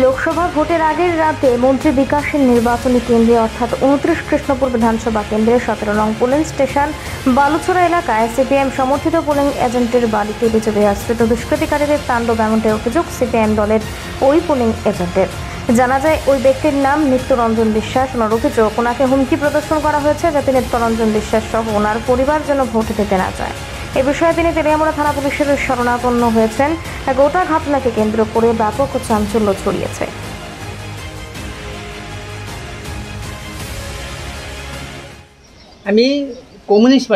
লোকসভা ভোটের আগের রাতে মন্ত্রী বিকাশের নির্বাচনী কেন্দ্রে অর্থাৎ 29 কৃষ্ণপুর বিধানসভা কেন্দ্রে 17 নং পোলিং স্টেশন বালুচড়া এলাকায় সিপিএম সমর্থিত পোলিং এজেন্টের বাড়িতে বিজেপি আশ্রিত দুষ্কৃতিকারীদের তাণ্ডব এমনটাই অভিযোগ সিপিএম দলের ওই পোলিং এজেন্টের। জানা যায় ওই ব্যক্তির নাম নিত্যরঞ্জন বিশ্বাস। ওনার অভিযোগ ওনাকে হুমকি প্রদর্শন করা হয়েছে যাতে নিত্যরঞ্জন বিশ্বাস সহ ওনার পরিবার যেন ভোট দিতে না যায়। এ বিষয়ে তিনি তেলিয়ামুড়া থানা পুলিশের শরণাপন্ন হয়েছেন। গোটা ঘটনাকে কেন্দ্র করে ব্যাপক চাঞ্চল্য ছড়িয়েছে। আমি কমিউনিস্ট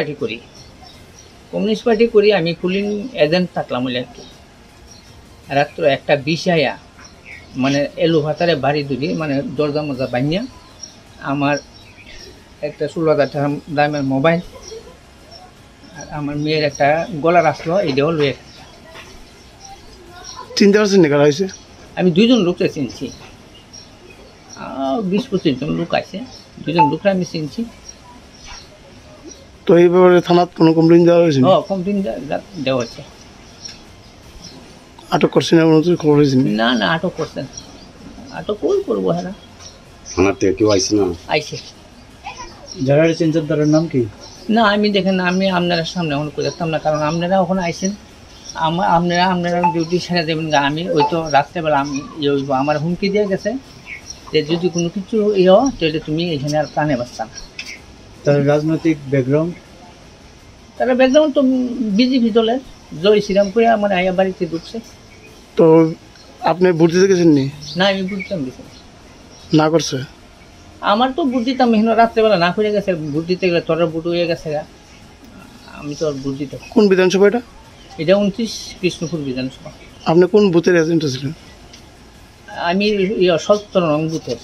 পার্টি করি আমি পুলিং এজেন্ট থাকলাম রাত্র একটা বিষয়া মানে এলু ভাতারে বাড়ি দুলি মানে দরজা মজা বানিয়া আমার একটা 16,000 টাকা দামের মোবাইল আর আমার মেয়ের একটা গলার আসলো এটাও লয়ে চিনতে পারছেন না কারা হয়েছে? আমি দুইজন লোককে চিনছি, 20-25 জন লোক আছে, দুজন লোকরা আমি চিনছি। তো এই ব্যাপারে থানাত কোনো কমপ্লেন দেওয়া হয়েছে? কমপ্লেন দেওয়া হচ্ছে। আটক করছেন এমন খবর হয়েছে? না না, আটক করছেন, আটক কই করবো। হ্যাঁ, থানার থেকে কেউ আইছে না? আইছে। যারা চেঞ্জার তার নাম কি? না আমি দেখেন, আমি আপনারা সামনে এখন করতাম না, কারণ আপনারা ওখানে আইসেন, আপনারা ডিউটি সেরে দেবেন। আমি ওই তো রাত্রেবেলা আমি আমার হুমকি দিয়ে গেছে যে যদি কোনো কিছু হয় তাহলে তুমি এখানে আর প্রাণে বাঁচতা না। তার রাজনৈতিক ব্যাকগ্রাউন্ড? তারা ব্যাকগ্রাউন্ড তো বিজেপি দলের, জয় শ্রীরাম করে আমার আয়া বাড়িতে ঢুকছে। তো আপনি ভোট দিতে গেছেন নি? না আমি ভোট দিতাম দিছি না করছে? আমার তো ভোট দিতাম এখানে রাত্রেবেলা না করে গেছে। ভোট দিতে গেলে তোরা ভোট হয়ে গেছে, আমি তো আর ভোট দিতাম। কোন বিধানসভা এটা? এটা 29 কৃষ্ণপুর বিধানসভা। আপনি কোন বুথের এজেন্ট ছিলেন? আমি 17 নং বুথের।